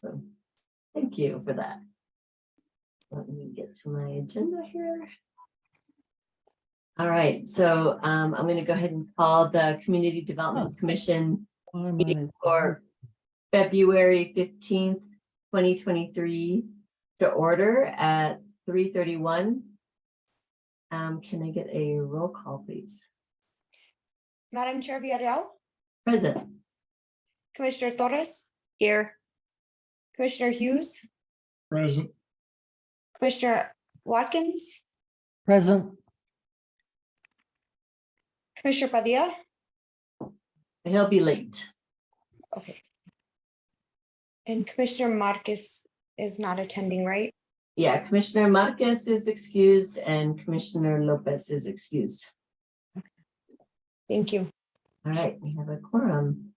So thank you for that. Let me get to my agenda here. All right, so I'm going to go ahead and call the Community Development Commission meeting for February 15th, 2023 to order at 3:31. Can I get a roll call, please? Madam Chair Villarreal, Present. Commissioner Torres, Here. Commissioner Hughes, Present. Commissioner Watkins, Present. Commissioner Padilla. He'll be late. Okay. And Commissioner Marcus is not attending, right? Yeah, Commissioner Marquez is excused and Commissioner Lopez is excused. Thank you. All right, we have a quorum.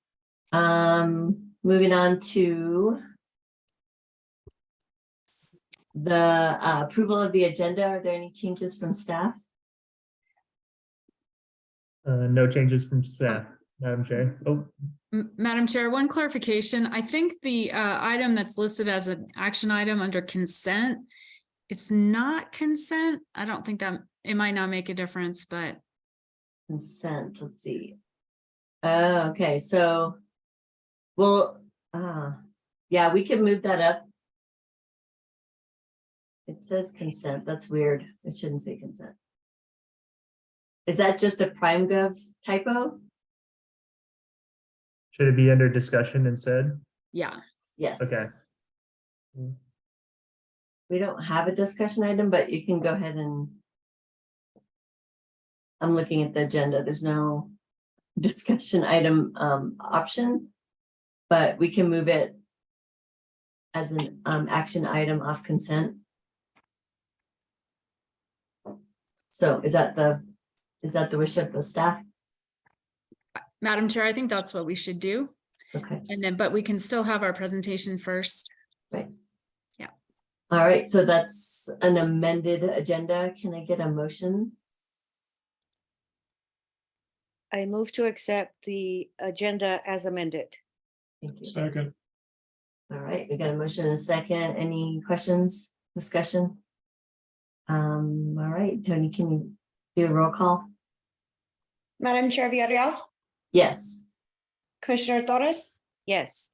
Moving on to the approval of the agenda. Are there any changes from staff? No changes from staff, Madam Chair. Oh, Madam Chair, one clarification. I think the item that's listed as an action item under consent, it's not consent. I don't think that it might not make a difference, but Consent, let's see. Okay, so, well, yeah, we can move that up. It says consent, that's weird. It shouldn't say consent. Is that just a PrimeGov typo? should it be under discussion instead? yeah. Yes. Okay. We don't have a discussion item, but you can go ahead and. I'm looking at the agenda. There's no discussion item option, but we can move it as an action item off consent. So is that the wish of the staff? Madam Chair, I think that's what we should do. Okay. And then, but we can still have our presentation first. All right, so that's an amended agenda. Can I get a motion? I move to accept the agenda as amended. Thank you. Second. All right, we got a motion and a second. Any questions, discussion? All right, Tony, can you do a roll call? Madam Chair Villarreal, Yes. Commissioner Torres, Yes.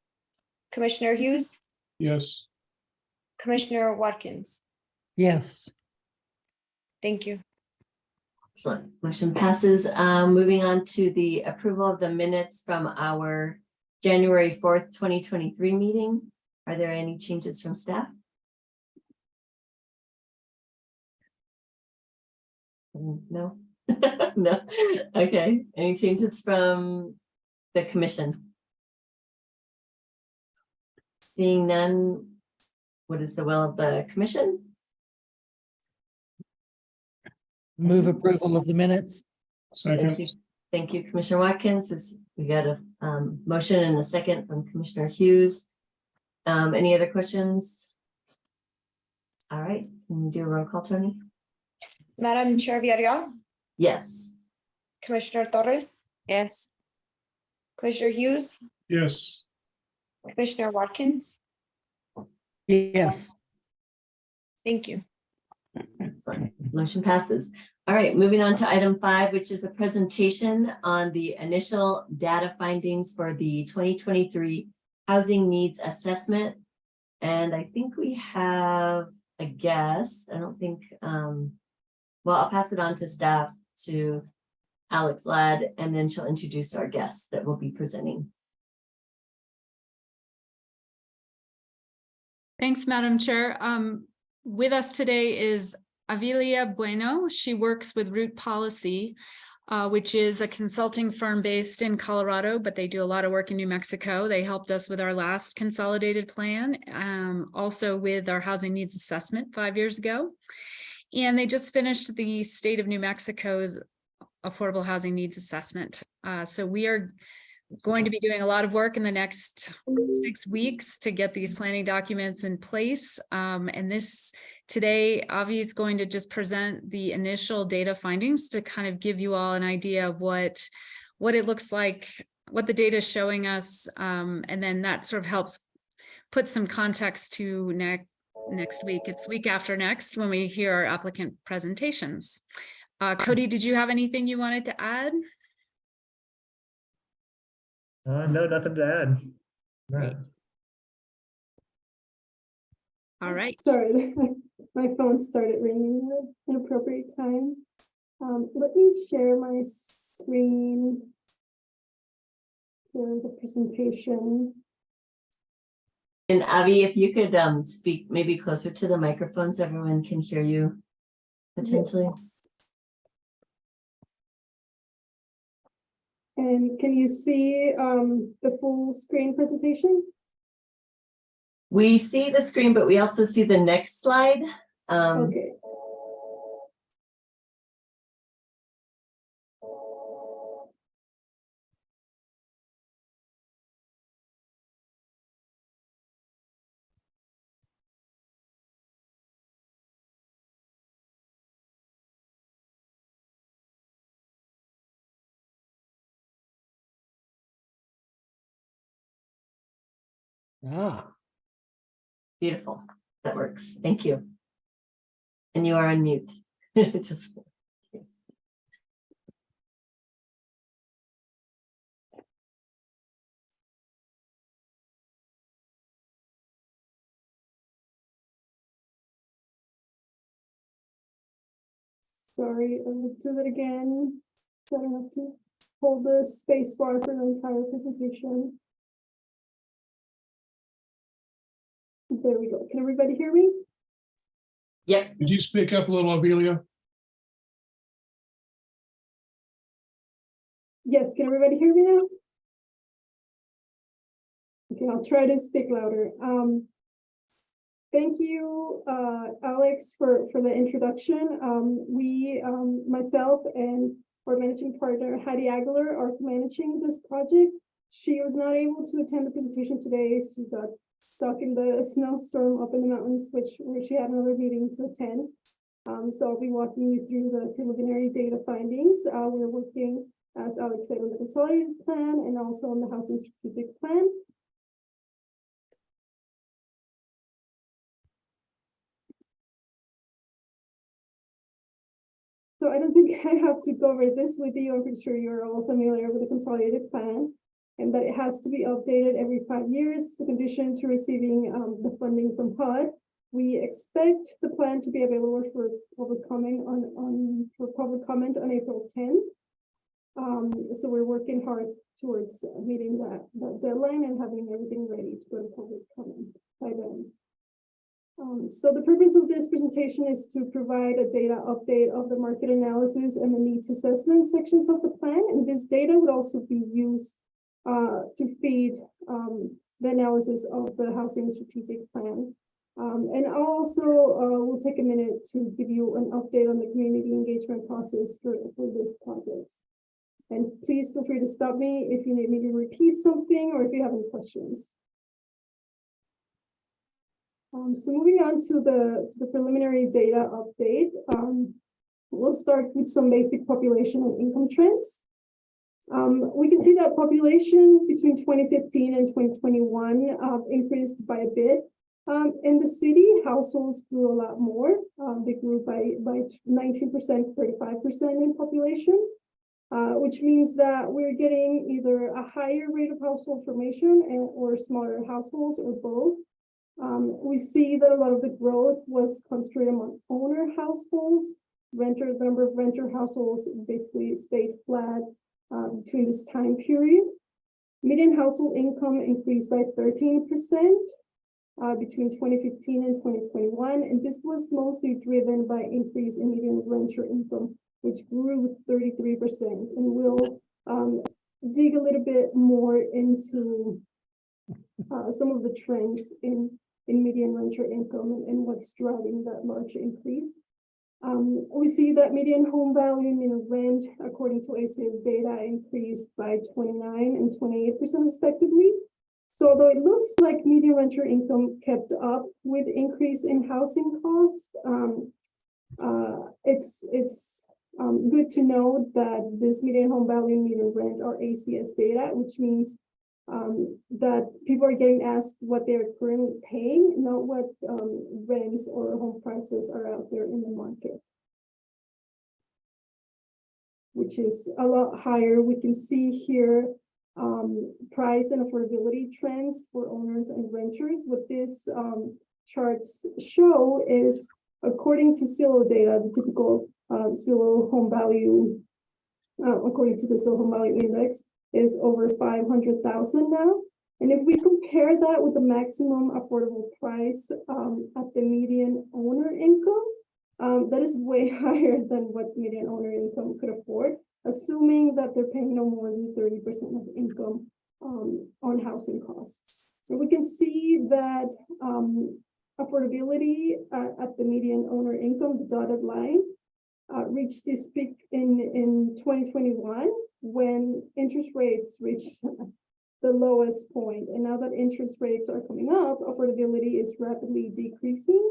Commissioner Hughes, Yes. Commissioner Watkins. Yes. Thank you. Excellent. Motion passes. Moving on to the approval of the minutes from our January 4th, 2023 meeting. Are there any changes from staff? No. No. Okay. Any changes from the commission? Seeing none, what is the will of the commission? Move approval of the minutes. Thank you. Thank you, Commissioner Watkins. We got a motion and a second from Commissioner Hughes. Any other questions? All right, can you do a roll call, Tony? Madam Chair Villarreal, Yes. Commissioner Torres, Yes. Commissioner Hughes, Yes. Commissioner Watkins. Yes. Thank you. Excellent. Motion passes. All right, moving on to item 5, which is a presentation on the initial data findings for the 2023 housing needs assessment. And I think we have a guest. I don't think, well, I'll pass it on to staff, to Alex Ladd, and then she'll introduce our guest that will be presenting. Thanks, Madam Chair. With us today is Avilia Bueno. She works with Root Policy, which is a consulting firm based in Colorado, but they do a lot of work in New Mexico. They helped us with our last consolidated plan, also with our housing needs assessment 5 years ago. And they just finished the state of New Mexico's affordable housing needs assessment. So we are going to be doing a lot of work in the next 6 weeks to get these planning documents in place. And today, Avi is going to just present the initial data findings to kind of give you all an idea of what it looks like, what the data is showing us. And then that sort of helps put some context to next week. It's week after next when we hear our applicant presentations. Cody, did you have anything you wanted to add? No, nothing to add. Great. All right. Sorry, my phone started ringing at an appropriate time. Let me share my screen. For the presentation. And Avi, if you could speak maybe closer to the microphones, everyone can hear you potentially. Yes. And can you see the full screen presentation? We see the screen, but we also see the next slide. Okay. Ah, Beautiful. That works. Thank you. And you are on mute. Just Sorry, I'll do it again. So I don't have to hold the space bar for the entire presentation. There we go. Can everybody hear me? Yep. Could you speak up a little, Avilia? Yes, can everybody hear me now? Okay, I'll try to speak louder. Thank you, Alex, for the introduction. Myself and our managing partner, Heidi Aguilar, are managing this project. She was not able to attend the presentation today. She got stuck in the snowstorm up in the mountains, where she had another meeting to attend. So I'll be walking you through the preliminary data findings. We're working, as Alex said, on the consolidated plan and also on the housing strategic plan. So I don't think I have to go over this with you. I'm pretty sure you're all familiar with the consolidated plan and that it has to be updated every 5 years, the condition to receiving the funding from HUD. We expect the plan to be available for public comment on April 10th. So we're working hard towards meeting that deadline and having everything ready to go to public comment by then. So the purpose of this presentation is to provide a data update of the market analysis and the needs assessment sections of the plan. And this data would also be used to feed the analysis of the housing strategic plan. And also we'll take a minute to give you an update on the community engagement process for this project. And please feel free to stop me if you need me to repeat something or if you have any questions. So moving on to the preliminary data update, we'll start with some basic population and income trends. We can see that population between 2015 and 2021 increased by a bit. In the city, households grew a lot more. They grew by 19%, 35% in population, which means that we're getting either a higher rate of household formation or smaller households or both. We see that a lot of the growth was concentrated among owner households. The number of renter households basically stayed flat between this time period. Median household income increased by 13% between 2015 and 2021, and this was mostly driven by increase in median renter income, which grew 33%. And we'll dig a little bit more into some of the trends in median renter income and what's driving that large increase. We see that median home value, median rent, according to ACF data, increased by 29% and 28% respectively. So although it looks like median renter income kept up with increase in housing costs, it's good to know that this median home value and median rent are ACS data, which means that people are getting asked what they're currently paying, not what rents or home prices are out there in the market, which is a lot higher. We can see here price and affordability trends for owners and renters. What this charts show is, according to Zillow data, the typical Zillow home value, according to the Zillow home value index, is over 500,000 now. And if we compare that with the maximum affordable price at the median owner income, that is way higher than what median owner income could afford, assuming that they're paying no more than 30% of income on housing costs. So we can see that affordability at the median owner income, the dotted line, reached this peak in 2021 when interest rates reached the lowest point. And now that interest rates are coming up, affordability is rapidly decreasing.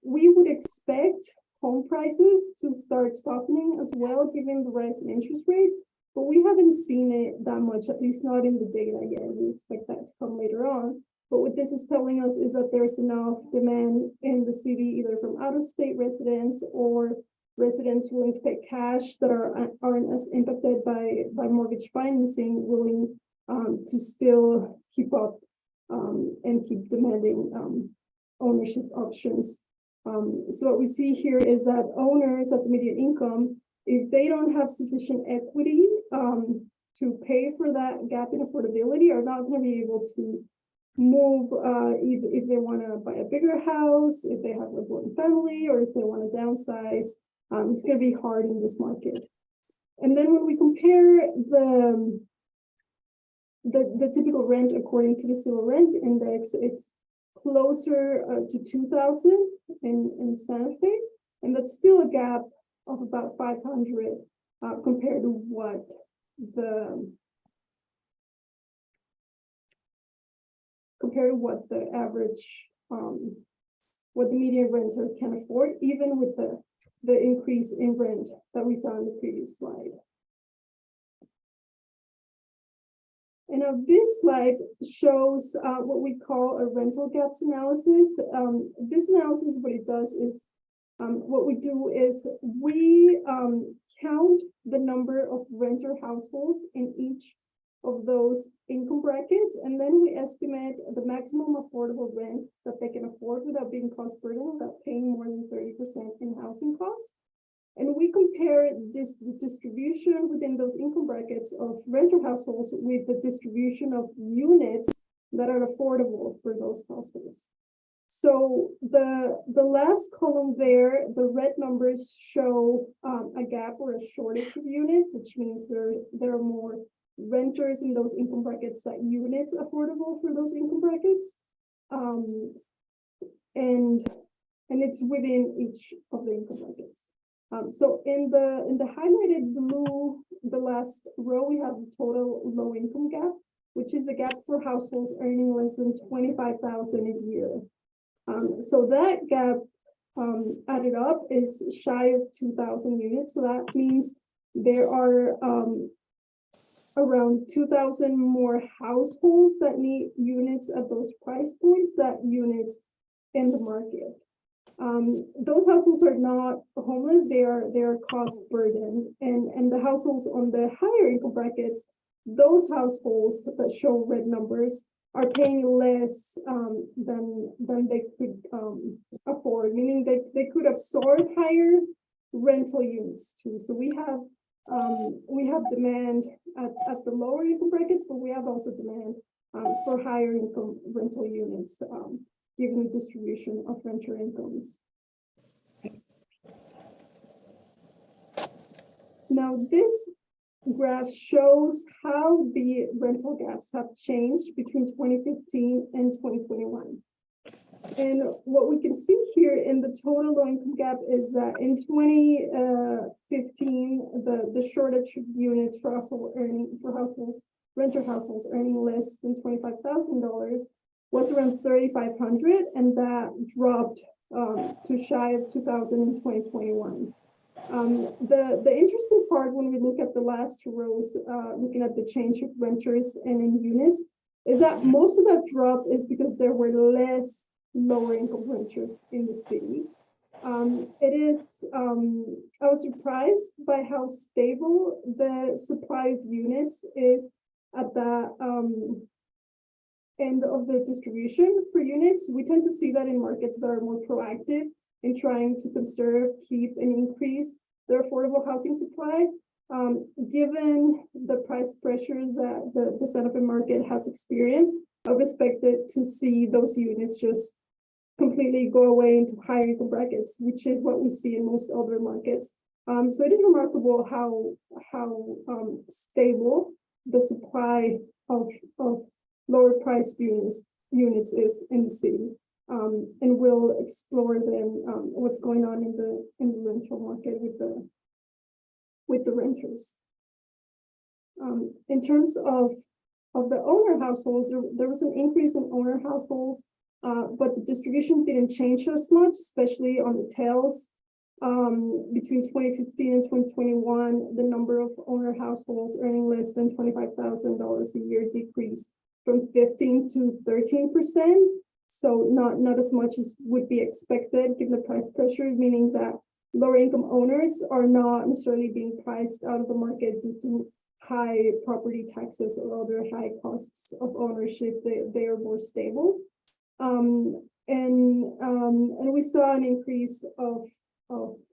We would expect home prices to start softening as well, given the rise in interest rates, but we haven't seen it that much, at least not in the data yet. We expect that to come later on. But what this is telling us is that there's enough demand in the city, either from out-of-state residents or residents willing to pay cash that aren't as impacted by mortgage financing, willing to still keep up and keep demanding ownership options. So what we see here is that owners at the median income, if they don't have sufficient equity to pay for that gap in affordability, are not going to be able to move if they want to buy a bigger house, if they have a one family, or if they want to downsize. It's going to be hard in this market. And then when we compare the typical rent according to the Zillow Rent Index, it's closer to 2,000 in Santa Fe, and that's still a gap of about 500 compared to what the average, what the median renter can afford, even with the increase in rent that we saw in the previous slide. And now this slide shows what we call a rental gaps analysis. This analysis, what it does is, what we do is we count the number of renter households in each of those income brackets, and then we estimate the maximum affordable rent that they can afford without being cost burden, without paying more than 30% in housing costs. And we compare the distribution within those income brackets of renter households with the distribution of units that are affordable for those households. So the last column there, the red numbers show a gap or a shortage of units, which means there are more renters in those income brackets than units affordable for those income brackets. And it's within each of the income brackets. So in the highlighted blue, the last row, we have the total low income gap, which is the gap for households earning less than $25,000 a year. So that gap added up is shy of 2,000 units. So that means there are around 2,000 more households that need units at those price points, that units in the market. Those households are not homeless, they are cost burdened, and the households on the higher income brackets, those households that show red numbers are paying less than they could afford, meaning they could absorb higher rental units too. So we have demand at the lower income brackets, but we have also demand for higher income rental units, given the distribution of renter incomes. Now this graph shows how the rental gaps have changed between 2015 and 2021. And what we can see here in the total low income gap is that in 2015, the shortage of units for households, renter households earning less than $25,000 was around 3,500, and that dropped to shy of 2,000 in 2021. The interesting part when we look at the last two rows, looking at the change of renters and in units, is that most of that drop is because there were less lower income renters in the city. I was surprised by how stable the supply of units is at the end of the distribution for units. We tend to see that in markets that are more proactive in trying to conserve, keep, and increase their affordable housing supply. Given the price pressures that the Santa Fe market has experienced, I would expect it to see those units just completely go away into higher income brackets, which is what we see in most other markets. So it is remarkable how stable the supply of lower priced units is in the city. And we'll explore then what's going on in the rental market with the renters. In terms of the owner households, there was an increase in owner households, but the distribution didn't change as much, especially on the tails. Between 2015 and 2021, the number of owner households earning less than $25,000 a year decreased from 15 to 13%. So not as much as would be expected given the price pressure, meaning that lower income owners are not necessarily being priced out of the market due to high property taxes or other high costs of ownership. They are more stable. And we saw an increase of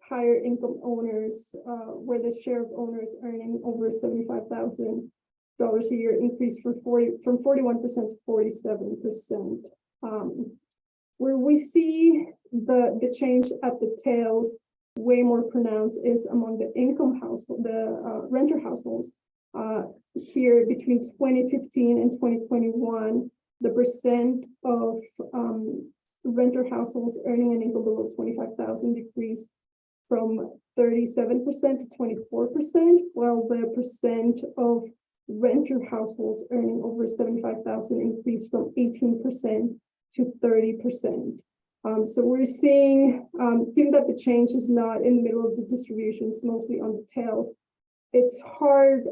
higher income owners, where the share of owners earning over $75,000 a year increased from 41% to 47%. Where we see the change at the tails way more pronounced is among the income household, the renter households. Here between 2015 and 2021, the percent of renter households earning an income below 25,000 decreased from 37% to 24%, while the percent of renter households earning over 75,000 increased from 18% to 30%. So we're seeing, given that the change is not in the middle of the distribution, it's mostly on the tails, it's hard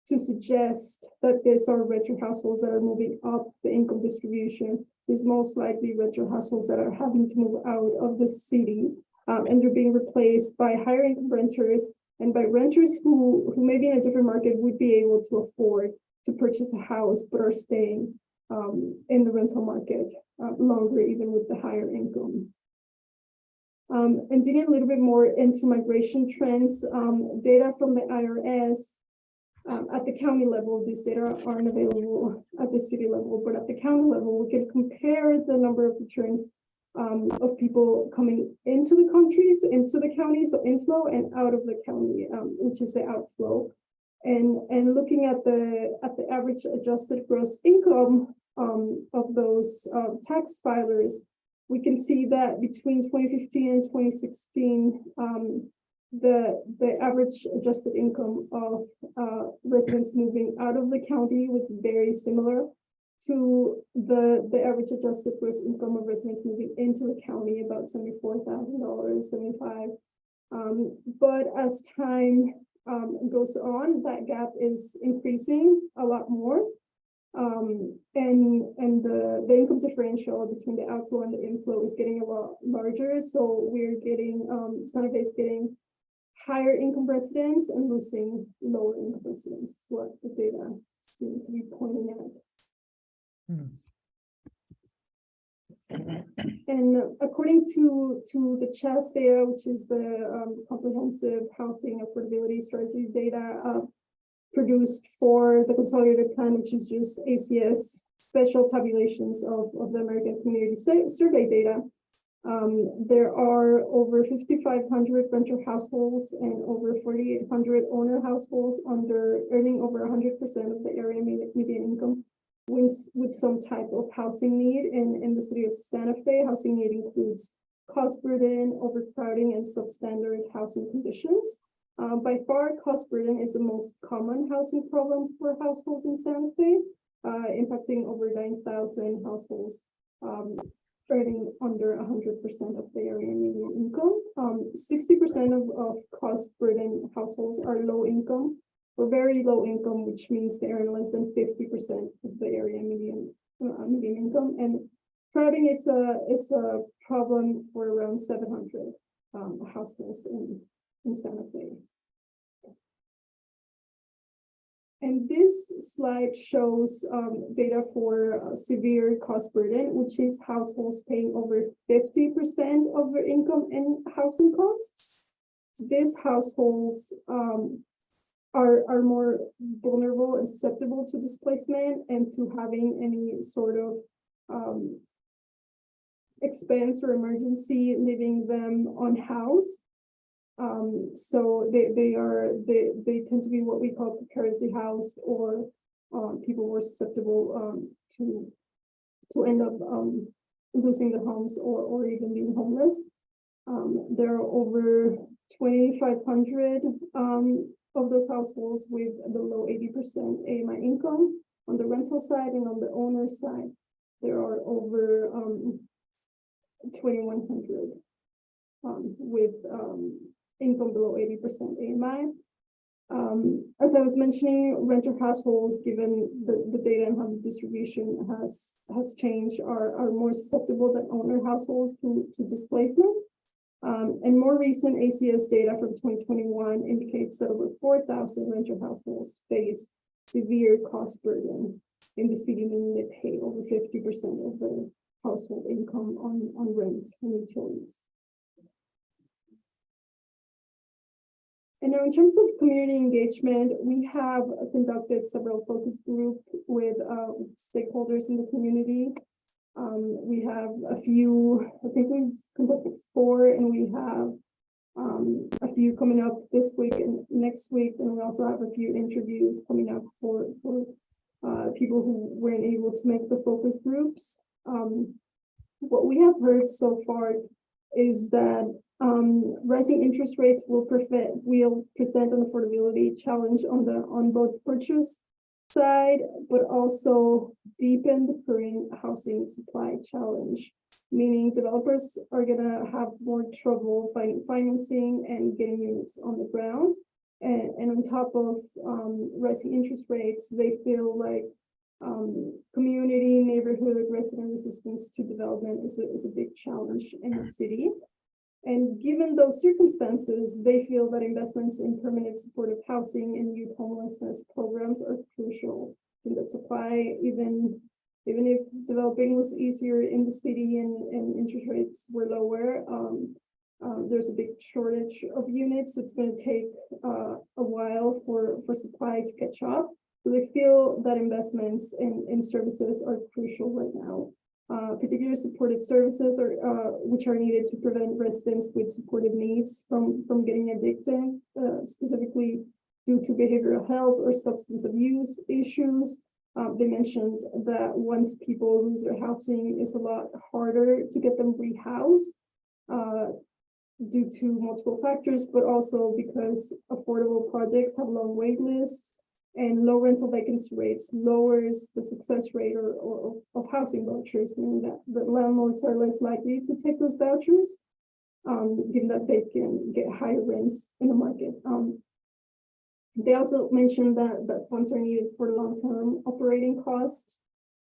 to suggest that these are renter households that are moving up the income distribution. Is most likely renter households that are having to move out of the city, and they're being replaced by higher income renters and by renters who maybe in a different market would be able to afford to purchase a house but are staying in the rental market longer, even with the higher income. And digging a little bit more into migration trends, data from the IRS at the county level, these data aren't available at the city level, but at the county level, we can compare the number of returns of people coming into the county, so inflow, and out of the county, which is the outflow. And looking at the average adjusted gross income of those tax filers, we can see that between 2015 and 2016, the average adjusted income of residents moving out of the county was very similar to the average adjusted gross income of residents moving into the county, about $74,000, 75. But as time goes on, that gap is increasing a lot more. And the income differential between the outflow and the inflow is getting a lot larger. So we're getting, Santa Fe is getting higher income residents and losing lower income residents, is what the data seem to be pointing at. And according to the CHAS data, which is the comprehensive housing affordability strategy data produced for the consolidated plan, which is just ACS special tabulations of the American Community Survey data, there are over 5,500 renter households and over 4,800 owner households earning over 100% of the area median income with some type of housing need in the city of Santa Fe. Housing need includes cost burden, overcrowding, and substandard housing conditions. By far, cost burden is the most common housing problem for households in Santa Fe, impacting over 9,000 households. earning under 100% of the area median income. 60% of cost burden households are low income or very low income, which means they earn less than 50% of the area median income. And crowding is a problem for around 700 households in Santa Fe. And this slide shows data for severe cost burden, which is households paying over 50% of their income in housing costs. These households are more vulnerable and susceptible to displacement and to having any sort of expense or emergency leaving them unhoused. So they tend to be what we call precariously housed, or people who are susceptible to end up losing their homes or even being homeless. There are over 2,500 of those households with below 80% AMI income on the rental side, and on the owner side, there are over 2,100 with income below 80% AMI. As I was mentioning, renter households, given the data and how the distribution has changed, are more susceptible than owner households to displacement. And more recent ACS data from 2021 indicates that over 4,000 renter households face severe cost burden in the city, meaning they pay over 50% of the household income on rent and utilities. And now in terms of community engagement, we have conducted several focus groups with stakeholders in the community. We have a few, I think we've conducted 4, and we have a few coming up this week and next week. And we also have a few interviews coming up for people who weren't able to make the focus groups. What we have heard so far is that rising interest rates will present an affordability challenge on both purchase side, but also deepen the current housing supply challenge, meaning developers are gonna have more trouble finding financing and getting units on the ground. And on top of rising interest rates, they feel like community, neighborhood, resident resistance to development is a big challenge in the city. And given those circumstances, they feel that investments in permanent supportive housing and youth homelessness programs are crucial in that supply. Even if developing was easier in the city and interest rates were lower, there's a big shortage of units. It's going to take a while for supply to catch up. So they feel that investments in services are crucial right now. Particular supportive services which are needed to prevent residents with supportive needs from getting addicted, specifically due to behavioral health or substance abuse issues. They mentioned that once people lose their housing, it's a lot harder to get them rehoused due to multiple factors, but also because affordable projects have long wait lists. And low rental vacancy rates lowers the success rate of housing vouchers, meaning that the landlords are less likely to take those vouchers, given that they can get higher rents in the market. They also mentioned that funds are needed for long-term operating costs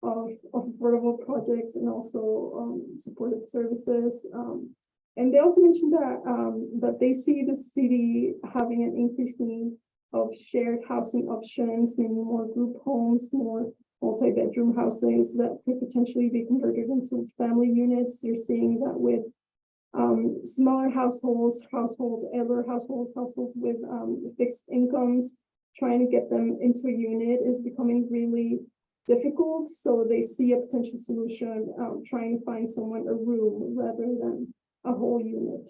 of affordable projects and also supportive services. And they also mentioned that they see the city having an increased need of shared housing options, meaning more group homes, more multi-bedroom housings that could potentially be converted into family units. You're seeing that with smaller households, elder households with fixed incomes, trying to get them into a unit is becoming really difficult. So they see a potential solution, trying to find someone a room rather than a whole unit.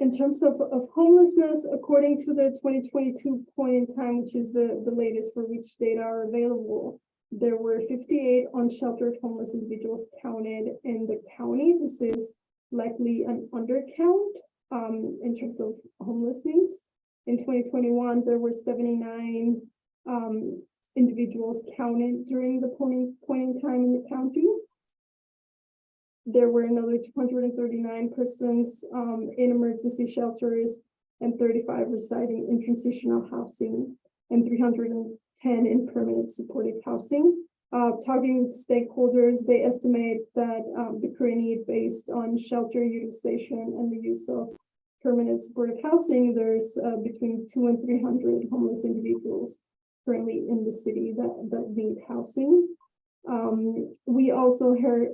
In terms of homelessness, according to the 2022 point in time, which is the latest for which data are available, there were 58 unsheltered homeless individuals counted in the county. This is likely an undercount in terms of homeless needs. In 2021, there were 79 individuals individuals counted during the point in time in the county. There were another 239 persons in emergency shelters and 35 residing in transitional housing and 310 in permanent supportive housing. Talking with stakeholders, they estimate that the current need based on shelter utilization and the use of permanent supportive housing, there's between 200 and 300 homeless individuals currently in the city that need housing. We also heard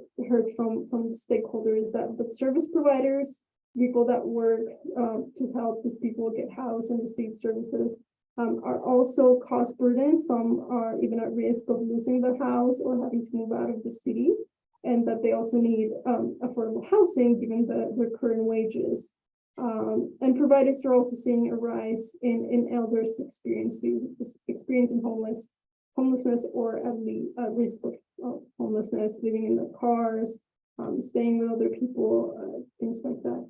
from stakeholders that the service providers, people that work to help these people get housed and receive services, are also cost burden. Some are even at risk of losing their house or having to move out of the city, and that they also need affordable housing given their current wages. And providers are also seeing a rise in elders experiencing homelessness or at least risk of homelessness, living in their cars, staying with other people, things like that.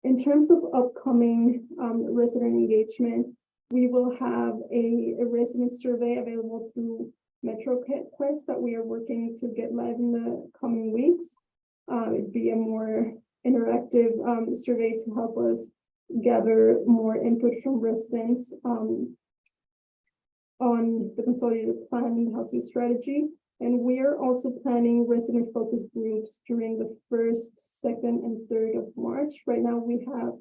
In terms of upcoming resident engagement, we will have a resident survey available through MetroQuest that we are working to get live in the coming weeks. It'd be a more interactive survey to help us gather more input from residents on the consolidated plan and housing strategy. And we are also planning resident focus groups during the 1st, 2nd, and 3rd of March. Right now we have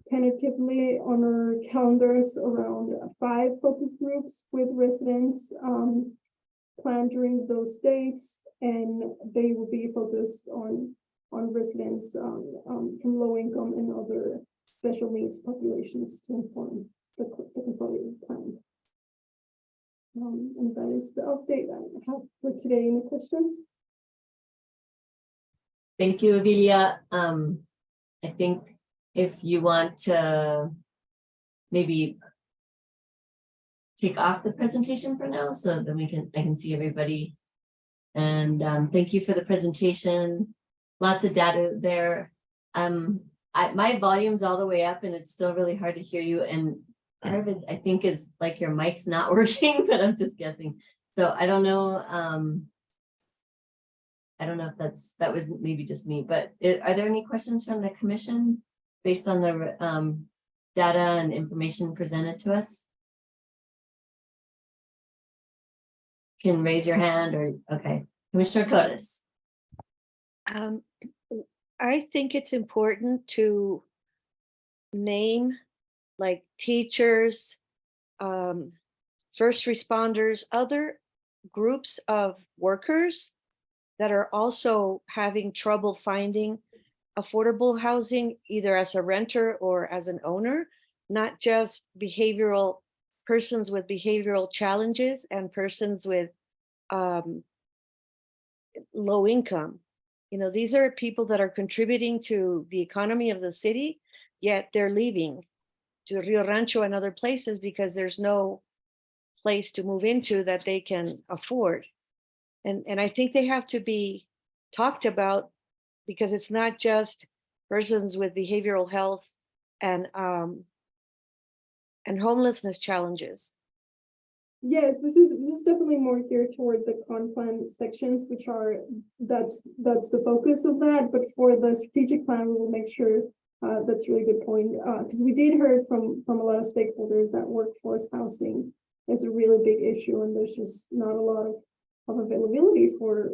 tentatively on our calendars around 5 focus groups with residents planned during those dates, and they will be focused on residents from low income and other special needs populations to inform the consolidated plan. And that is the update I have for today. Any questions? Thank you, Avilia. I think if you want to maybe take off the presentation for now, so then I can see everybody. And thank you for the presentation. Lots of data there. My volume's all the way up and it's still really hard to hear you. And part of it, I think, is like your mic's not working, but I'm just guessing. So I don't know. I don't know if that was maybe just me, but are there any questions from the commission based on the data and information presented to us? Can raise your hand or, okay. Commissioner Torres. I think it's important to name like teachers, first responders, other groups of workers that are also having trouble finding affordable housing, either as a renter or as an owner, not just persons with behavioral challenges and persons with low income. You know, these are people that are contributing to the economy of the city, yet they're leaving to Rio Rancho and other places because there's no place to move into that they can afford. And I think they have to be talked about because it's not just persons with behavioral health and homelessness challenges. Yes, this is definitely more geared toward the con plan sections, which are that's the focus of that. But for the strategic plan, we will make sure that's a really good point, because we did hear from a lot of stakeholders that workforce housing is a really big issue, and there's just not a lot of availability for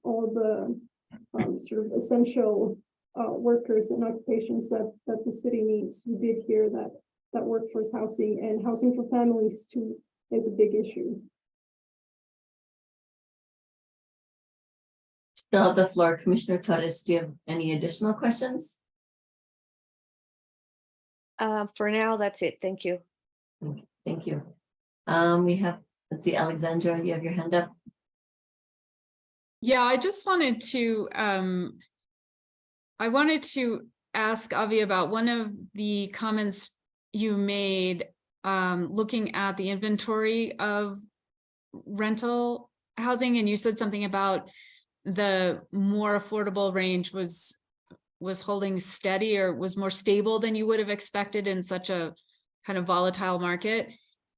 all the sort of essential workers and occupations that the city needs. We did hear that workforce housing and housing for families too is a big issue. Still have the floor. Commissioner Torres, do you have any additional questions? For now, that's it. Thank you. Thank you. We have, let's see, Alexandra, you have your hand up. Yeah, I just wanted to, ask Avi about one of the comments you made, looking at the inventory of rental housing, and you said something about the more affordable range was holding steady or was more stable than you would have expected in such a kind of volatile market.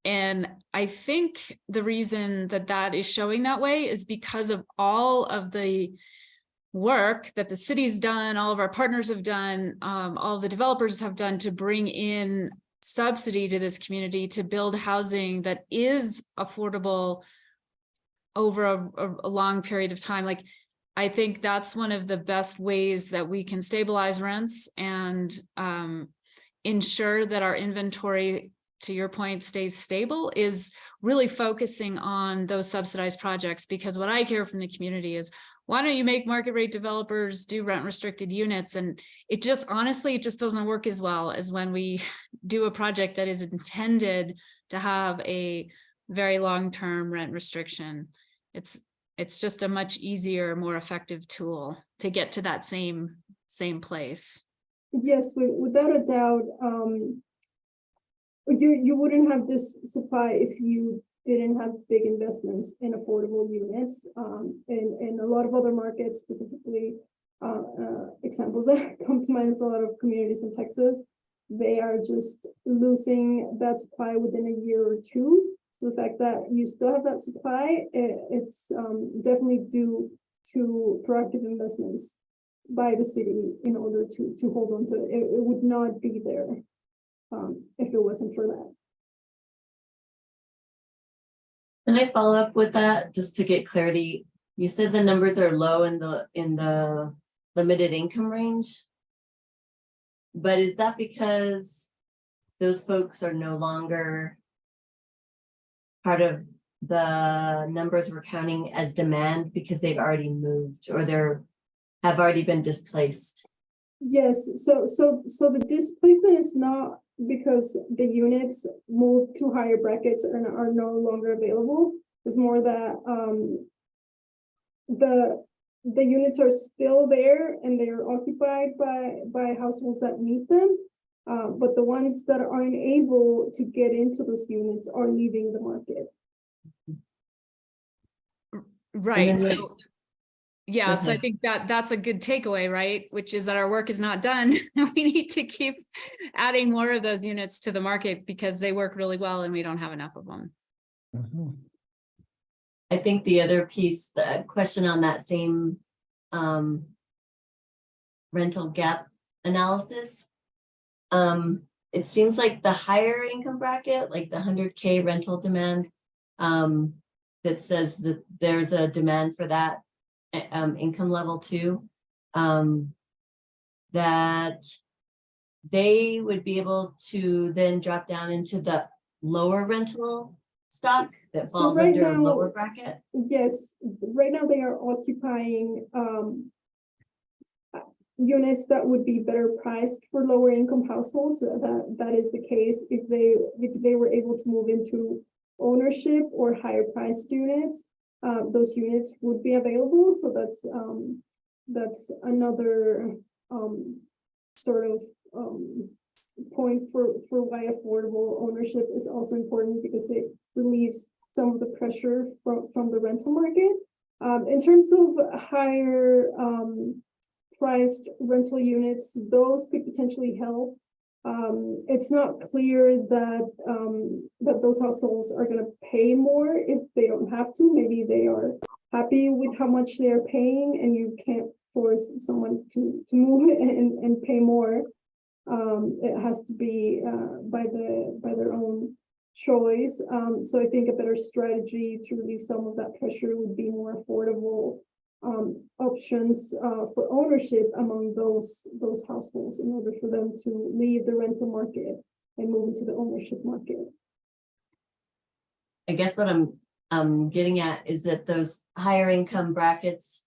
And I think the reason that that is showing that way is because of all of the work that the city's done, all of our partners have done, all of the developers have done to bring in subsidy to this community to build housing that is affordable over a long period of time. Like, I think that's one of the best ways that we can stabilize rents and ensure that our inventory, to your point, stays stable, is really focusing on those subsidized projects. Because what I hear from the community is, why don't you make market rate developers do rent restricted units? And it just, honestly, it just doesn't work as well as when we do a project that is intended to have a very long-term rent restriction. It's just a much easier, more effective tool to get to that same place. Yes, without a doubt, you wouldn't have this supply if you didn't have big investments in affordable units. And a lot of other markets, specifically examples that come to mind is a lot of communities in Texas. They are just losing that supply within a year or two. So the fact that you still have that supply, it's definitely due to proactive investments by the city in order to hold on to it. It would not be there if it wasn't for that. Can I follow up with that just to get clarity? You said the numbers are low in the limited income range. But is that because those folks are no longer part of the numbers we're counting as demand because they've already moved or have already been displaced? Yes, so the displacement is not because the units moved to higher brackets and are no longer available. It's more that the units are still there and they are occupied by households that need them. But the ones that are unable to get into those units are leaving the market. Right. And then So, yeah, so I Okay. think that's a good takeaway, right? Which is that our work is not done. We need to keep adding more of those units to the market because they work really well and we don't have enough of them. Mhm. I think the other piece, the question on that same rental gap analysis, it seems like the higher income bracket, like the 100K rental demand, that says that there's a demand for that income level too, that they would be able to then drop down into the lower rental stock that So falls right under a now- lower bracket. Yes, right now they are occupying units that would be better priced for lower income households. That is the case if they were able to move into ownership or higher priced units. Those units would be available. So that's another sort of point for why affordable ownership is also important, because it relieves some of the pressure from the rental market. In terms of higher priced rental units, those could potentially help. It's not clear that those households are going to pay more if they don't have to. Maybe they are happy with how much they are paying, and you can't force someone to move and pay more. It has to be by their own choice. So I think a better strategy to relieve some of that pressure would be more affordable options for ownership among those households in order for them to leave the rental market and move into the ownership market. I guess what I'm getting at is that those higher income brackets,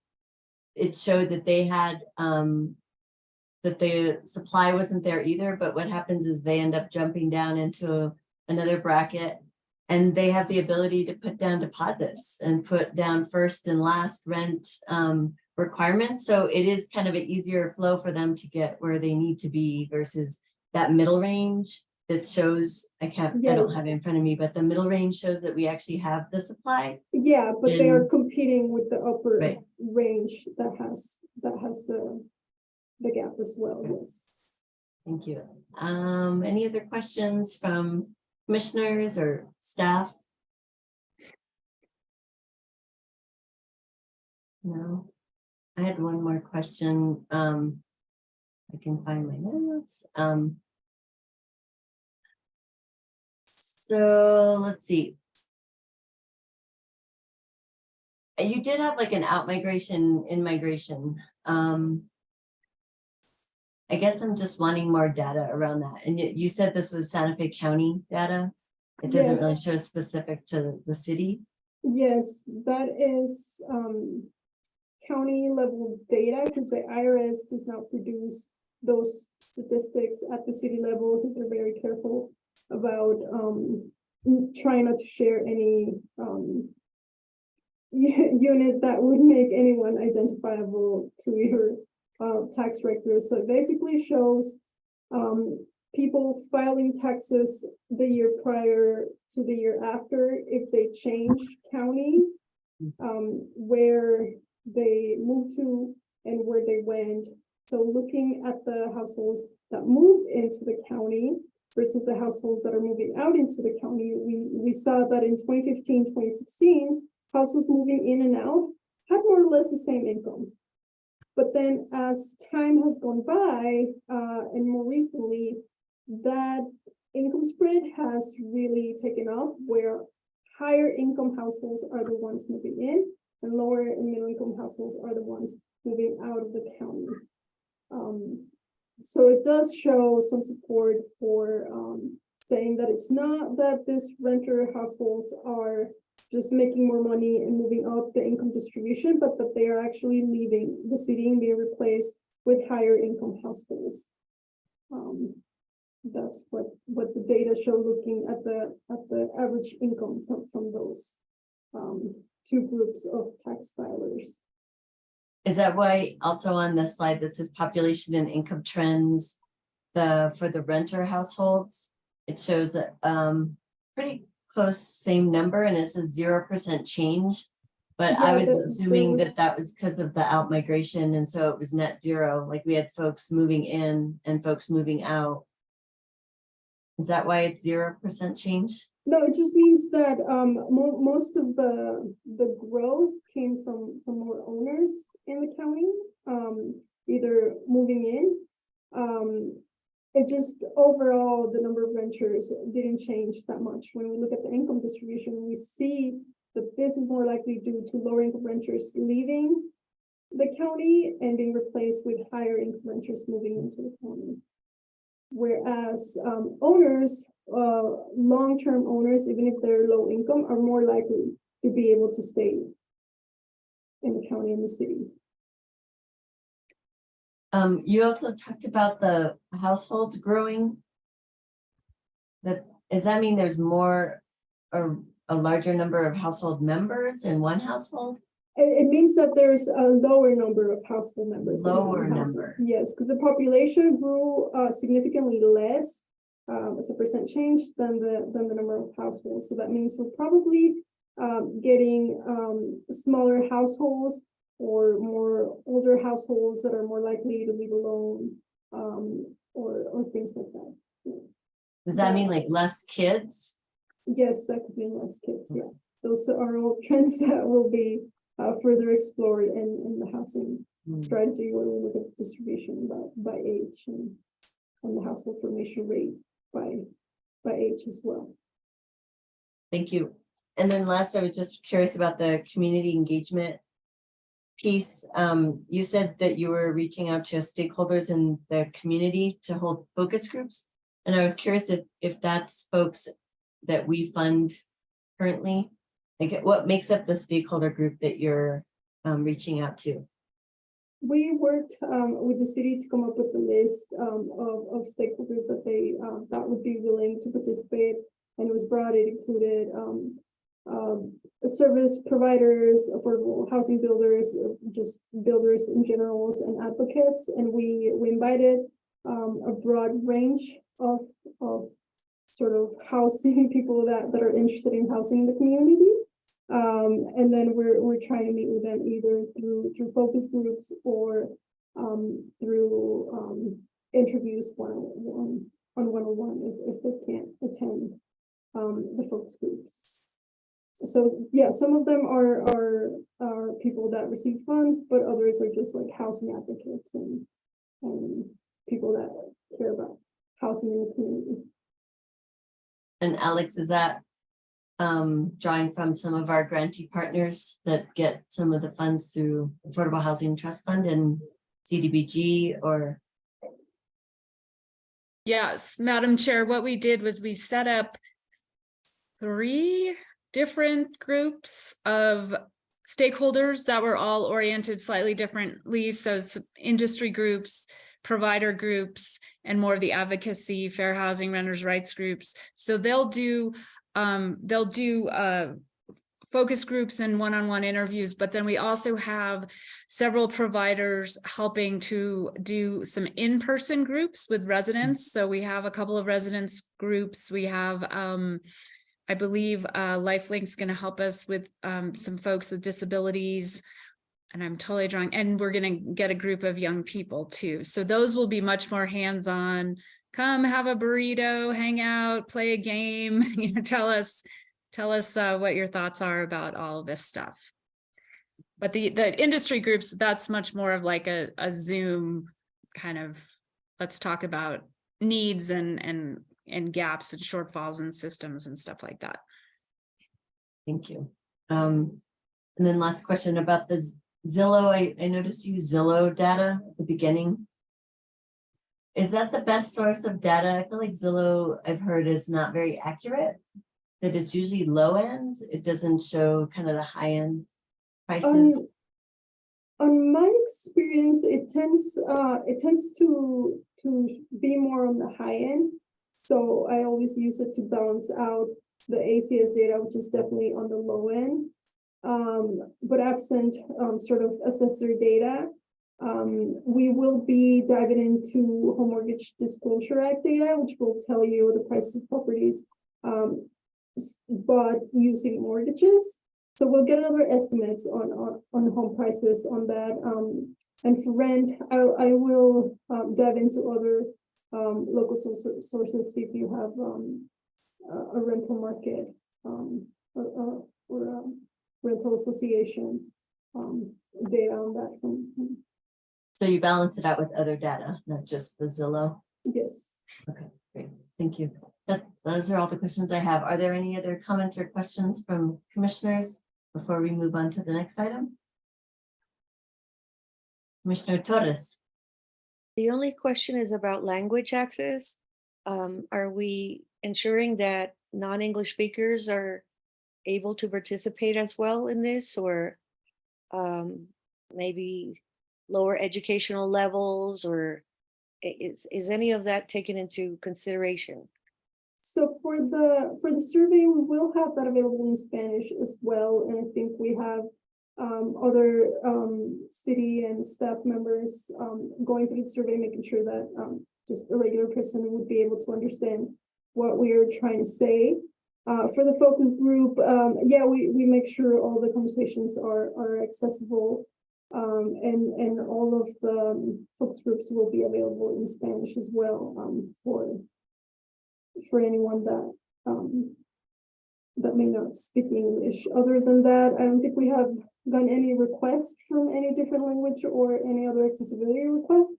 it showed that they had that the supply wasn't there either, but what happens is they end up jumping down into another bracket, and they have the ability to put down deposits and put down first and last rent requirements. So it is kind of an easier flow for them to get where they need to be versus that middle range that shows, I don't have it in front of me, but the middle range shows that we actually have the supply. Yeah, but they are And- competing with the upper Right. range that has the gap as well. Yes. Thank you. Any other questions from commissioners or staff? No, I had one more question. I can find my notes. So let's see. You did have like an out migration, in migration. I guess I'm just wanting more data around that. And you said this was Santa Fe County data. It doesn't really Yes. show specific to the city. Yes, that is county level data because the IRS does not produce those statistics at the city level because they're very careful about trying not to share any unit that would make anyone identifiable to your tax records. So it basically shows people filing taxes the year prior to the year after if they change county, where they moved to and where they went. So looking at the households that moved into the county versus the households that are moving out into the county, we saw that in 2015, 2016, households moving in and out had more or less the same income. But then as time has gone by, and more recently, that income spread has really taken off where higher income households are the ones moving in and lower and middle income households are the ones moving out of the county. So it does show some support for saying that it's not that this renter households are just making more money and moving up the income distribution, but that they are actually leaving the city and being replaced with higher income households. That's what the data show looking at the average income from those two groups of tax filers. Is that why also on the slide that says population and income trends, for the renter households, it shows that pretty close same number and it says 0% change. But I Yeah, was assuming there that was because of the out migration and so it was net zero, like we had folks moving in and folks moving out. Is that why it's 0% change? No, it just means that most of the growth came from more owners in the county, either moving in. It just overall the number of renters didn't change that much. When we look at the income distribution, we see that this is more likely due to lower income renters leaving the county and being replaced with higher income renters moving into the county. Whereas owners, long-term owners, even if they're low income, are more likely to be able to stay in the county and the city. You also talked about the households growing. Does that mean there's more or a larger number of household members in one household? It means that there's a lower number of household members. in one Lower household. number. Yes, because the population grew significantly less as a percent change than the number of households. So that means we're probably getting smaller households or more older households that are more likely to live alone or things like that. Does that mean like less kids? Yes, that could mean less kids. Yeah, those are all trends that will be further explored in the housing strategy where we look at the distribution by age and the household formation rate by age as well. Thank you. And then last, I was just curious about the community engagement piece. You said that you were reaching out to stakeholders in the community to hold focus groups. And I was curious if that's folks that we fund currently. Like what makes up the stakeholder group that you're reaching out to? We worked with the city to come up with a list of stakeholders that they that would be willing to participate, and it was broad. It included service providers, affordable housing builders, just builders in general, and advocates. And we invited a broad range of sort of housing people that are interested in housing in the community. And then we're trying to meet with them either through focus groups or through interviews one-on-one if they can't attend the focus groups. So yeah, some of them are people that receive funds, but others are just like housing advocates and people that care about housing in the community. And Alex, is that drawing from some of our grantee partners that get some of the funds through Affordable Housing Trust Fund and CDBG or? Yes, Madam Chair, what we did was we set up 3 different groups of stakeholders that were all oriented slightly differently. So industry groups, provider groups, and more of the advocacy, fair housing, renters' rights groups. So they'll do focus groups and one-on-one interviews, but then we also have several providers helping to do some in-person groups with residents. So we have a couple of residents groups. We have, I believe, LifeLink's going to help us with some folks with disabilities. And I'm totally drawing, and we're going to get a group of young people too. So those will be much more hands-on. Come have a burrito, hang out, play a game, tell us what your thoughts are about all of this stuff. But the industry groups, that's much more of like a Zoom kind of, let's talk about needs and gaps and shortfalls in systems and stuff like that. Thank you. And then last question about the Zillow. I noticed you use Zillow data at the beginning. Is that the best source of data? I feel like Zillow, I've heard, is not very accurate, that it's usually low end. It doesn't show kind of the high end prices. On my experience, it tends to be more on the high end. So I always use it to balance out the ACS data, which is definitely on the low end. But absent sort of assessor data, we will be diving into Home Mortgage Disclosure Act data, which will tell you the prices of properties but using mortgages. So we'll get other estimates on home prices on that. And for rent, I will dive into other local sources, see if you have a rental market or a rental association data on that. So you balance it out with other data, not just the Zillow. Yes. Okay, great. Thank you. Those are all the questions I have. Are there any other comments or questions from commissioners before we move on to the next item? Commissioner Torres. The only question is about language access. Are we ensuring that non-English speakers are able to participate as well in this, or maybe lower educational levels, or is any of that taken into consideration? So for the survey, we will have that available in Spanish as well. And I think we have other city and staff members going through the survey, making sure that just a regular person would be able to understand what we are trying to say. For the focus group, yeah, we make sure all the conversations are accessible, and all of the focus groups will be available in Spanish as well, for anyone that may not speak English. Other than that, I don't think we have gotten any requests from any different language or any other accessibility requests,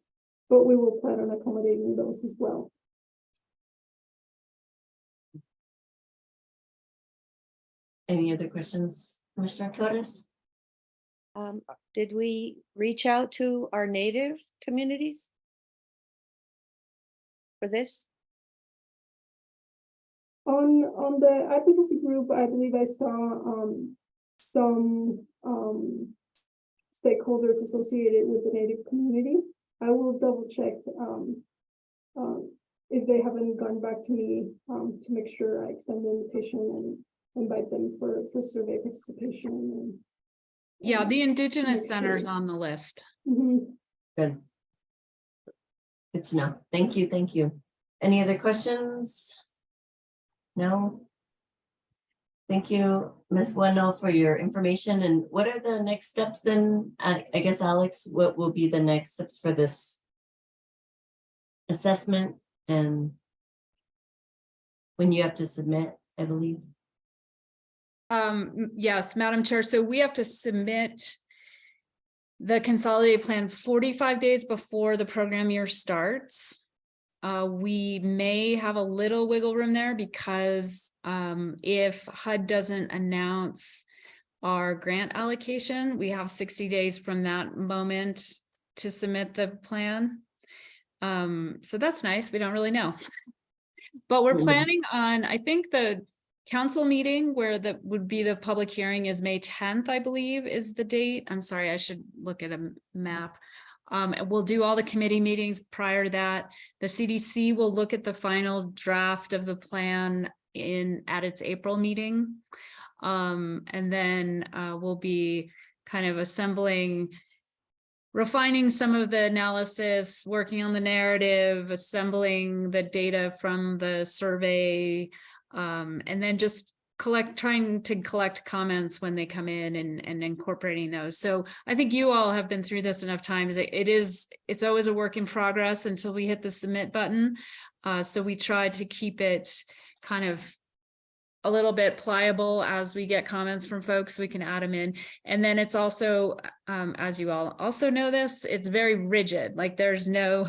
but we will plan on accommodating those as well. Any other questions, Commissioner Torres? Did we reach out to our native communities for this? On the advocacy group, I believe I saw some stakeholders associated with the Native community. I will double check if they haven't gone back to me to make sure I extend the invitation and invite them for survey participation. Yeah, the Indigenous make Center's sure. on the list. Good. Good to know. Thank you. Thank you. Any other questions? No. Thank you, Ms. Bueno, for your information. And what are the next steps then? I guess, Alex, what will be the next steps for this assessment and when you have to submit? I believe. Yes, Madam Chair, so we have to submit the consolidated plan 45 days before the program year starts. We may have a little wiggle room there because if HUD doesn't announce our grant allocation, we have 60 days from that moment to submit the plan. So that's nice. We don't really know. But we're planning on, I think the council meeting where that would be the public hearing is May 10th, I believe is the date. I'm sorry, I should look at a map. We'll do all the committee meetings prior to that. The CDC will look at the final draft of the plan at its April meeting. And then we'll be kind of refining some of the analysis, working on the narrative, assembling the data from the survey, and then just trying to collect comments when they come in and incorporating those. So I think you all have been through this enough times. It's always a work in progress until we hit the submit button. So we try to keep it kind of a little bit pliable as we get comments from folks, we can add them in. And then it's also, as you all also know this, it's very rigid. Like there's no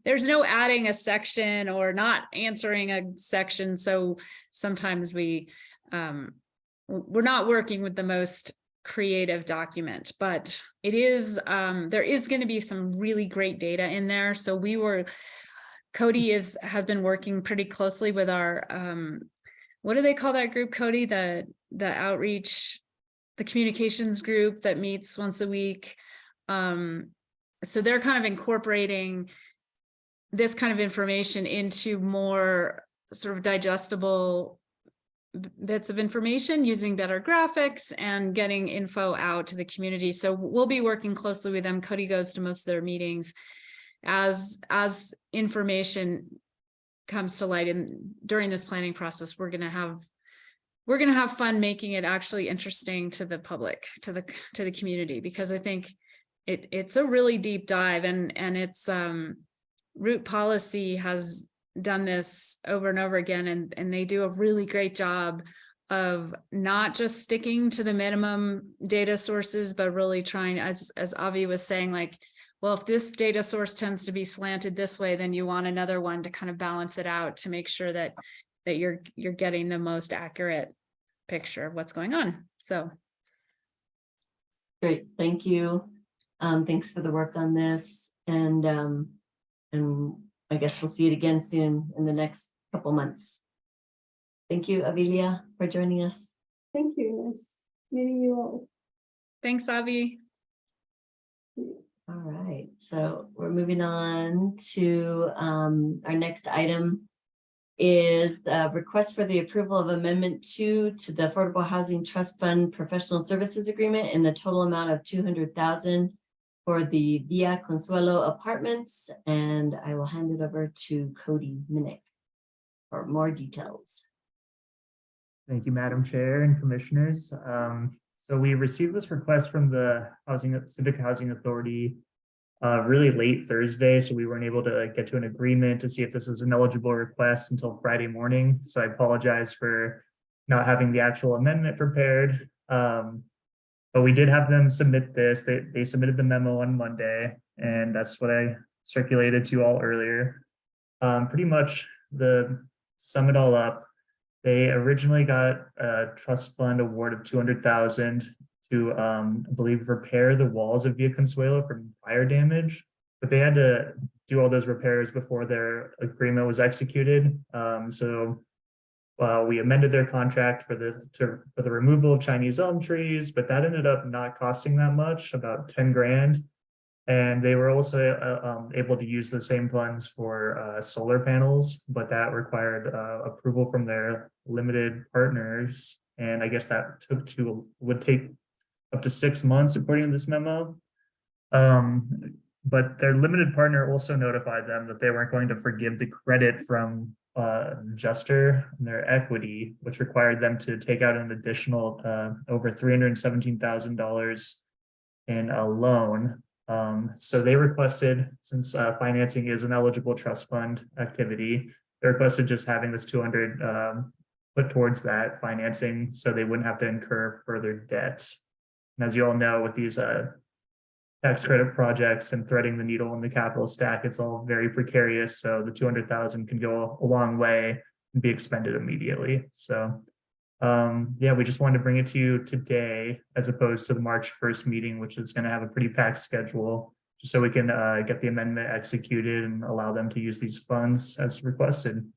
adding a section or not answering a section. So sometimes we're not working with the most creative document, but it is, there is going to be some really great data in there. So Cody has been working pretty closely with our, what do they call that group, Cody? The outreach, the communications group that meets once a week. So they're kind of incorporating this kind of information into more sort of digestible bits of information using better graphics and getting info out to the community. So we'll be working closely with them. Cody goes to most of their meetings as information comes to light. And during this planning process, we're gonna have fun making it actually interesting to the public, to the community, because I think it's a really deep dive, and it's Root Policy has done this over and over again, and they do a really great job of not just sticking to the minimum data sources, but really trying, as Avi was saying, like, well, if this data source tends to be slanted this way, then you want another one to kind of balance it out to make sure that you're getting the most accurate picture of what's going on. So Great, thank you. Thanks for the work on this, and I guess we'll see it again soon in the next couple months. Thank you, Avilia, for joining us. Thank you. Nice meeting you all. thanks, Avi. All right, so we're moving on to our next item is the request for the approval of Amendment 2 to the Affordable Housing Trust Fund Professional Services Agreement in the total amount of $200,000 for the Via Consuelo Apartments, and I will hand it over to Cody Minnick for more details. Thank you, Madam Chair and Commissioners. So we received this request from the Civic Housing Authority really late Thursday, so we weren't able to get to an agreement to see if this was an eligible request until Friday morning. So I apologize for not having the actual amendment prepared. But we did have them submit this. They submitted the memo on Monday, and that's what I circulated to you all earlier. Pretty much to sum it all up, they originally got a trust fund award of $200,000 to, I believe, repair the walls of Via Consuelo from fire damage, but they had to do all those repairs before their agreement was executed. So we amended their contract for the removal of Chinese elm trees, but that ended up not costing that much, about 10 grand. And they were also able to use the same funds for solar panels, but that required approval from their limited partners. And I guess that would take up to 6 months, according to this memo. But their limited partner also notified them that they weren't going to forgive the credit from adjuster and their equity, which required them to take out an additional over $317,000 in a loan. So they requested, since financing is an eligible trust fund activity, they requested just having this $200,000 put towards that financing so they wouldn't have to incur further debts. And as you all know, with these tax credit projects and threading the needle in the capital stack, it's all very precarious. So the 200,000 can go a long way and be expended immediately. So yeah, we just wanted to bring it to you today as opposed to the March 1st meeting, which is going to have a pretty packed schedule, just so we can get the amendment executed and allow them to use these funds as requested.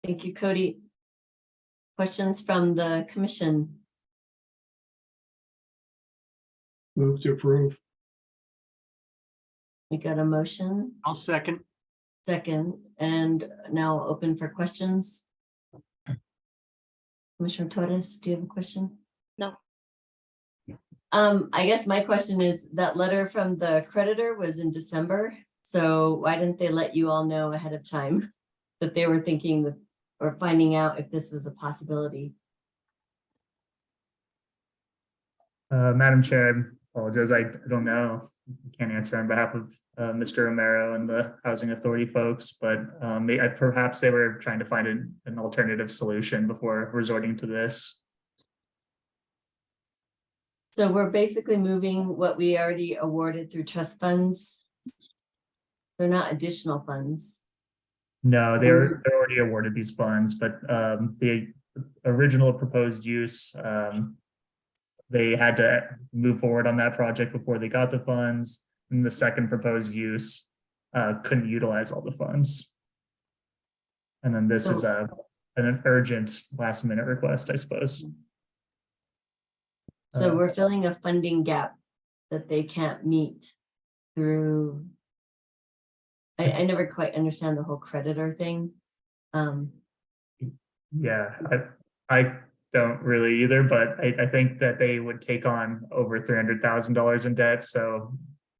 Thank you, Cody. Questions from the commission? Move to approve. We got a motion, I'll second. second, and now open for questions. Commissioner Torres, do you have a question? No. I guess my question is, that letter from the creditor was in December, so why didn't they let you all know ahead of time that they were thinking that, or finding out if this was a possibility? Madam Chair, I apologize. I don't know. I can't answer on behalf of Mr. Romero and the Housing Authority folks, but perhaps they were trying to find an alternative solution before resorting to this. So we're basically moving what we already awarded through trust funds. They're not additional funds. No, they're already awarded these funds, but the original proposed use, they had to move forward on that project before they got the funds. And the second proposed use couldn't utilize all the funds. And then this is an urgent last minute request, I suppose. So we're filling a funding gap that they can't meet through. I never quite understand the whole creditor thing. Yeah, I don't really either, but I think that they would take on over $300,000 in debt. So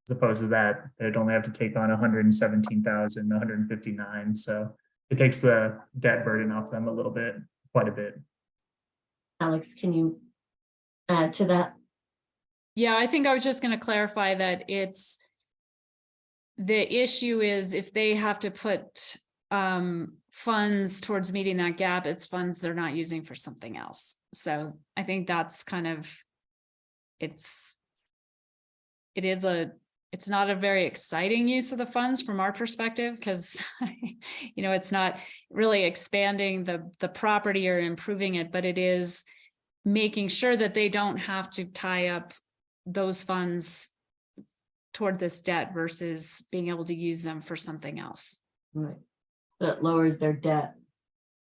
as opposed to that, they'd only have to take on 117,159. So it takes the debt burden off them a little bit, quite a bit. Alex, can you add to that? Yeah, I think I was just going to clarify that the issue is if they have to put funds towards meeting that gap, it's funds they're not using for something else. So I think that's kind of, it's not a very exciting use of the funds from our perspective, because it's not really expanding the property or improving it, but it is making sure that they don't have to tie up those funds toward this debt versus being able to use them for something else. Right. That lowers their debt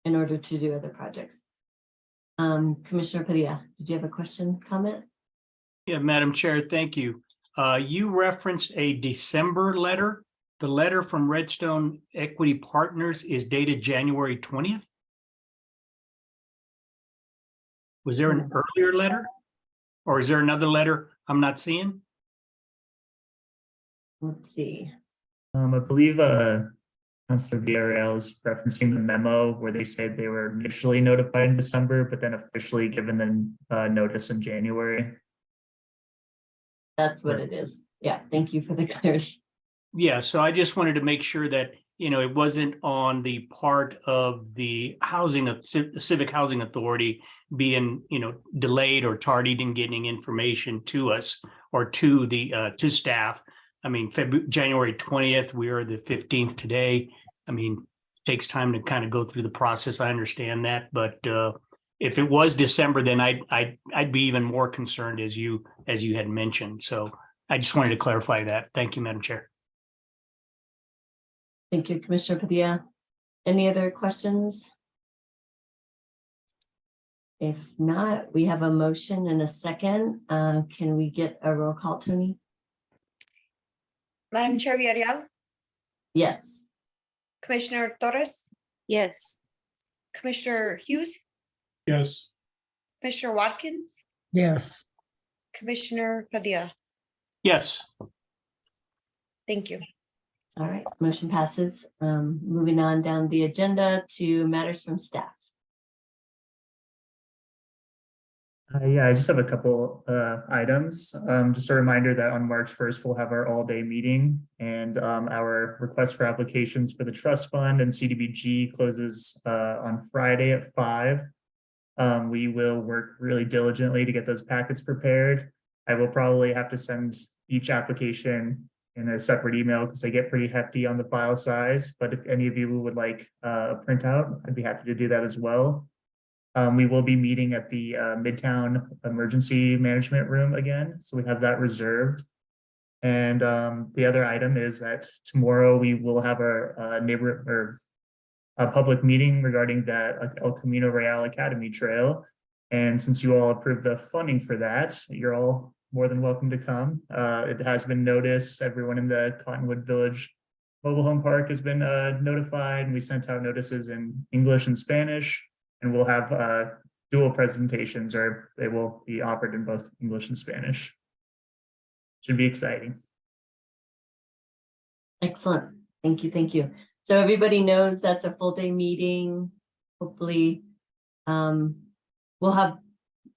in order to do other projects. Commissioner Padilla, did you have a question, comment? Yeah, Madam Chair, thank you. You referenced a December letter. The letter from Redstone Equity Partners is dated January 20th. Was there an earlier letter? Or is there another letter I'm not seeing? Let's see. I believe Councilor Villarreal is referencing the memo where they said they were initially notified in December, but then officially given the notice in January. That's what it is. Yeah, thank you for the clarity. Yeah, so I just wanted to make sure that, it wasn't on the part of the Civic Housing Authority being, delayed or tardied in getting information to us or to to staff. I mean, January 20th, we are the 15th today. I mean, it takes time to kind of go through the process. I understand that, but if it was December, then I'd be even more concerned as you had mentioned. So I just wanted to clarify that. Thank you, Madam Chair. Thank you, Commissioner Padilla. Any other questions? If not, we have a motion and a second. Can we get a roll call, Tony? Madam Chair Villarreal, Yes. Commissioner Torres, Yes. Commissioner Hughes, Yes. Commissioner Watkins, Yes. Commissioner Padilla. Yes. Thank you. All right, motion passes. Moving on down the agenda to matters from staff. Yeah, I just have a couple items. Just a reminder that on March 1st, we'll have our all-day meeting and our request for applications for the trust fund and CDBG closes on Friday at 5. We will work really diligently to get those packets prepared. I will probably have to send each application in a separate email because they get pretty hefty on the file size. But if any of you would like a printout, I'd be happy to do that as well. We will be meeting at the Midtown Emergency Management Room again, so we have that reserved. And the other item is that tomorrow we will have our a public meeting regarding that El Camino Real Academy Trail. And since you all approved the funding for that, you're all more than welcome to come. It has been noticed. Everyone in the Cottonwood Village Mobile Home Park has been notified, and we sent out notices in English and Spanish. And we'll have dual presentations, or they will be offered in both English and Spanish. Should be exciting. Excellent. Thank you. Thank you. So everybody knows that's a full day meeting. Hopefully, we'll have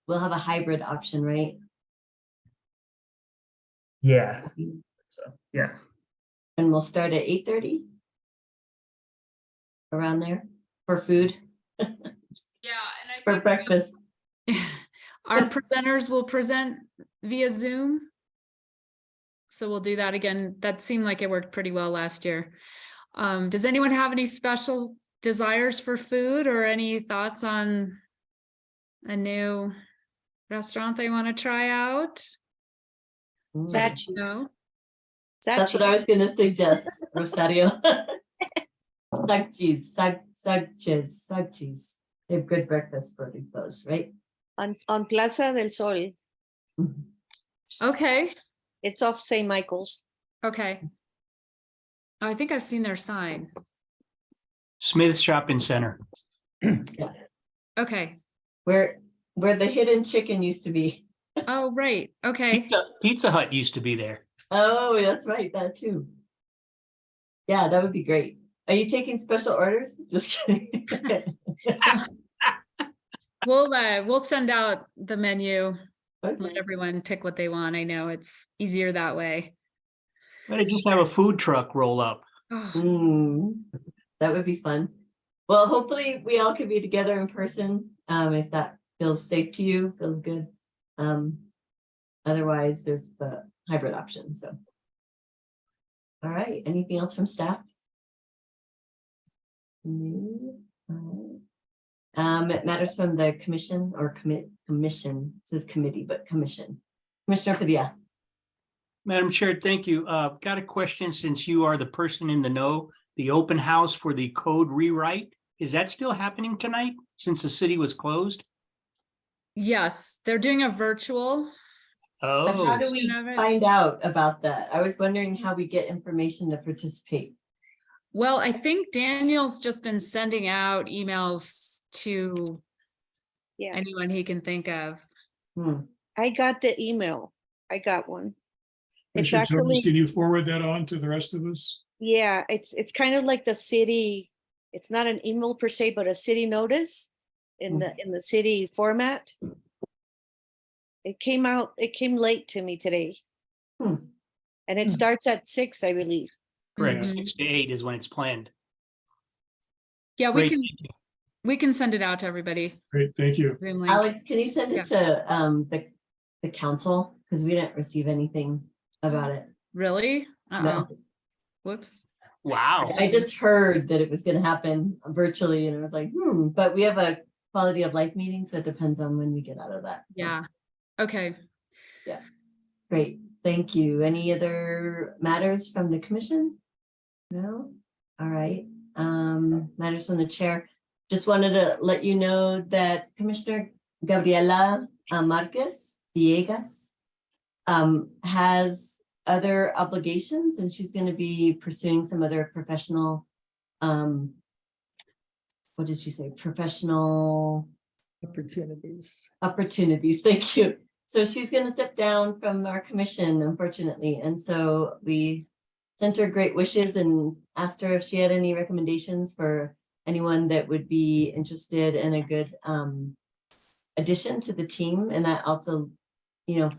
a hybrid option, right? Yeah. So yeah. And we'll start at 8:30. Around there for food, Yeah, and I for think breakfast. our presenters will present via Zoom. So we'll do that again. That seemed like it worked pretty well last year. Does anyone have any special desires for food or any thoughts on a new restaurant they want to try out? Zach's. No? That's what I was gonna suggest, Rosario. Sagchis. They have good breakfast burritos, right? On Plaza del Sol. Mhm. Okay, It's off St. Michael's. okay. I think I've seen their sign. Smith Shopping Center. Okay. Where the hidden chicken used to be. Oh, right. Okay. Pizza Hut used to be there. Oh, that's right, that too. Yeah, that would be great. Are you taking special orders? Just kidding. We'll send out the menu, Okay. let everyone pick what they want. I know it's easier that way. But I just have a food truck roll up. Oh, That would be fun. Well, hopefully we all could be together in person, if that feels safe to you, feels good. Otherwise, there's the hybrid option, so. All right, anything else from staff? No? All right. It matters from the commission or commission, it says committee, but commission. Commissioner Padilla. Madam Chair, thank you. Got a question since you are the person in the know, the open house for the code rewrite. Is that still happening tonight since the city was closed? yes, they're doing a virtual. But how Oh, do we Never- find out about that? I was wondering how we get information to participate. Well, I think Daniel's just been sending out emails to Yeah, anyone he can think of. I got the email. I got one. It's Commissioner Thomas, actually, can you forward that on to the rest of us? yeah, it's kind of like the city. It's not an email per se, but a city notice in the city format. It came late to me today. Hmm. And it starts at 6, I believe. correct. Mhm. 6 to 8 is when it's planned. Yeah, we Great. can, we can send it out to everybody. Great, thank you. Zoom link. Alex, can you send it to the council? Because we didn't receive anything about it. Really? Uh-oh. No. Whoops. Wow. I just heard that it was gonna happen virtually and I was like, but we have a quality of life meeting, so it depends on when we get out of that. So, Yeah. Okay. Great, thank you. Any other matters from the commission? No? All right, matters from the chair. Just wanted to let you know that Commissioner Gabriela Marquez Villegas has other obligations and she's gonna be pursuing some other professional, what did she say? Professional Opportunities. opportunities, thank you. So she's gonna step down from our commission, unfortunately, and so we sent her great wishes and asked her if she had any recommendations for anyone that would be interested in a good addition to the team, and that also, you know,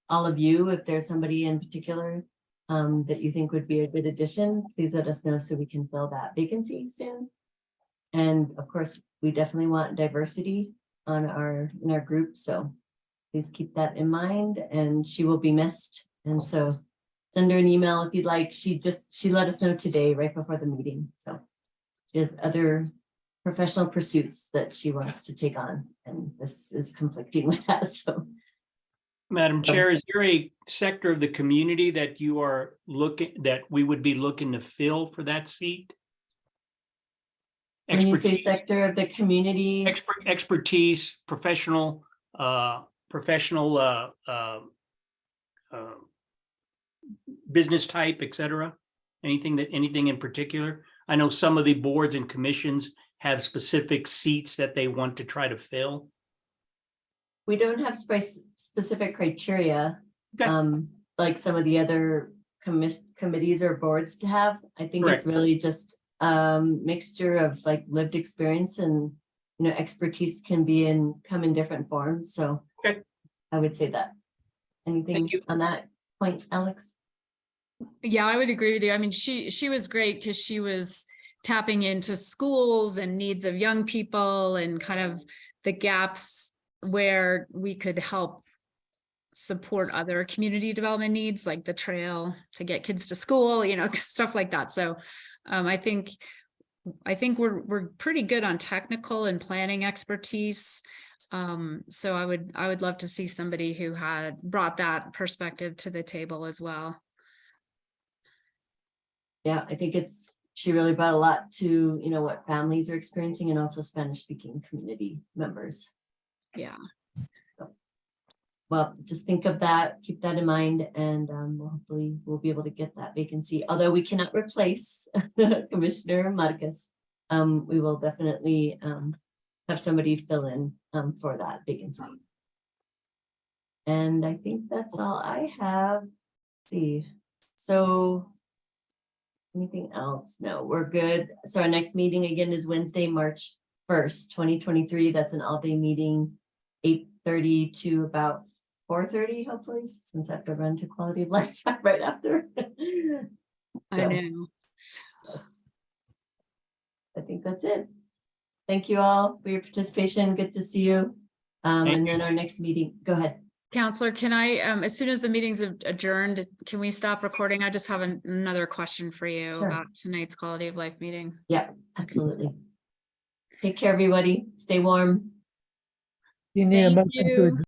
all of you, if there's somebody in particular that you think would be a good addition, please let us know so we can fill that vacancy soon. And of course, we definitely want diversity in our group, so please keep that in mind, and she will be missed. And so send her an email if you'd like. She let us know today, right before the meeting. So she has other professional pursuits that she wants to take on, and this is conflicting with that, so. Madam Chair, is there a sector of the community that you are that we would be looking to fill for that seat? When you say sector of the community, Expertise, professional, business type, et cetera? Anything in particular? I know some of the boards and commissions have specific seats that they want to try to fill. we don't have specific criteria, Okay. like some of the other committees or boards to have. I think Correct. it's really just mixture of like lived experience and, you know, expertise can come in different forms. So Okay. I would say that. Anything you. on that point, Alex? Yeah, I would agree with you. I mean, she was great because she was tapping into schools and needs of young people and kind of the gaps where we could help support other community development needs, like the trail to get kids to school, you know, stuff like that. So I think we're pretty good on technical and planning expertise. So I would love to see somebody who had brought that perspective to the table as well. Yeah, I think she really brought a lot to, you know, what families are experiencing and also Spanish speaking community members. Yeah. Well, just think of that, keep that in mind, and hopefully we'll be able to get that vacancy. Although we cannot replace Commissioner Marquez, we will definitely have somebody fill in for that vacancy. And I think that's all I have. Let's see, so anything else? No, we're good. So our next meeting again is Wednesday, March 1st, 2023. That's an all-day meeting, 8:30 to about 4:30, hopefully, since I have to run to quality of life right after. I So, know. I think that's it. Thank you all for your participation. Good to see you. And then our next meeting, go ahead. Counselor, can I, as soon as the meeting's adjourned, can we stop recording? I just have another question for you Sure. about tonight's quality of life meeting. Yeah, absolutely. Take care, everybody. Stay warm. You need a Thank motion to you. adjourn.